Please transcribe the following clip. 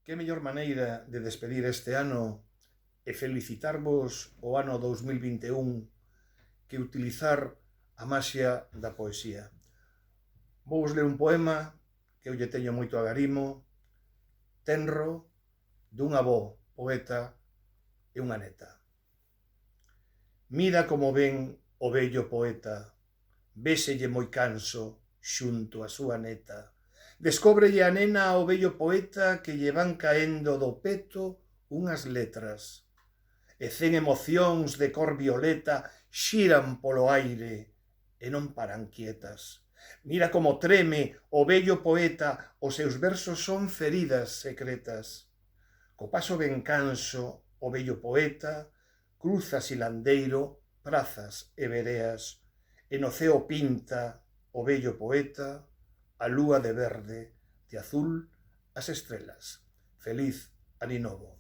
Que mellor maneira de despedir este ano e felicitarvos o ano 2021 que utilizar a maxia da poesía. Vou ler un poema que eu lle teño moito agarimo, tenro, dun avó poeta e unha neta. Mira como ven o vello poeta, véselle moi canso xunto a súa neta. Descóbrelle a nena ao vello poeta que lle van caendo do peto unhas letras, e 100 emocións de cor violeta xiran polo aire e non paran quietas. Mira como treme o vello poeta, os seus versos son feridas secretas. Co paso ben canso o vello poeta cruza silandeiro prazas e vereas, e no ceo pinta o vello poeta a lúa de verde, de azul as estrelas. Feliz Aninovo.